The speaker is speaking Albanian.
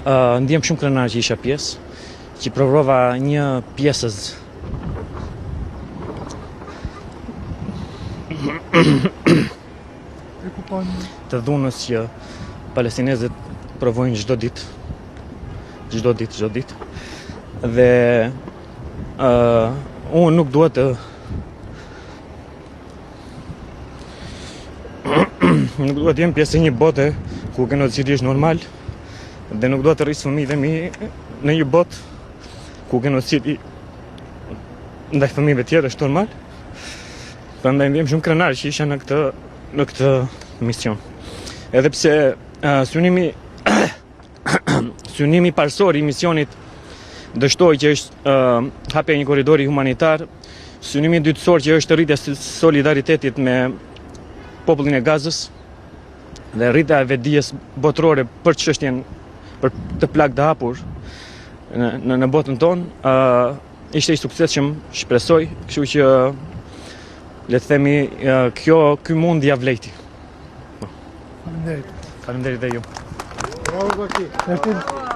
ndjem shumë krenar që isha pjesë, që provova një pjesës të dhunës që palestinezët provojnë çdo ditë. Dhe unë nuk dua të jem pjesë e një bote ku genocidi është normal dhe nuk dua të rris fëmijët e mi në një botë ku genocidi ndaj fëmijëve tjerë është normal. Prandaj ndjem shumë krenar që isha në këtë mision. Edhe pse synimi parsor i misionit dështoi që është hapja e një korridori humanitar, synimi dytësor që është rritja e solidaritetit me popullin e Gazës dhe rritja e vetdijes botërore për çështjen për të plagë të hapur në botën tonë, ishte i suksesshëm, shpresoj, kështu që le të themi ky mund ja vlejti. Faleminderit. Faleminderit dhe ju. Bravo Baki.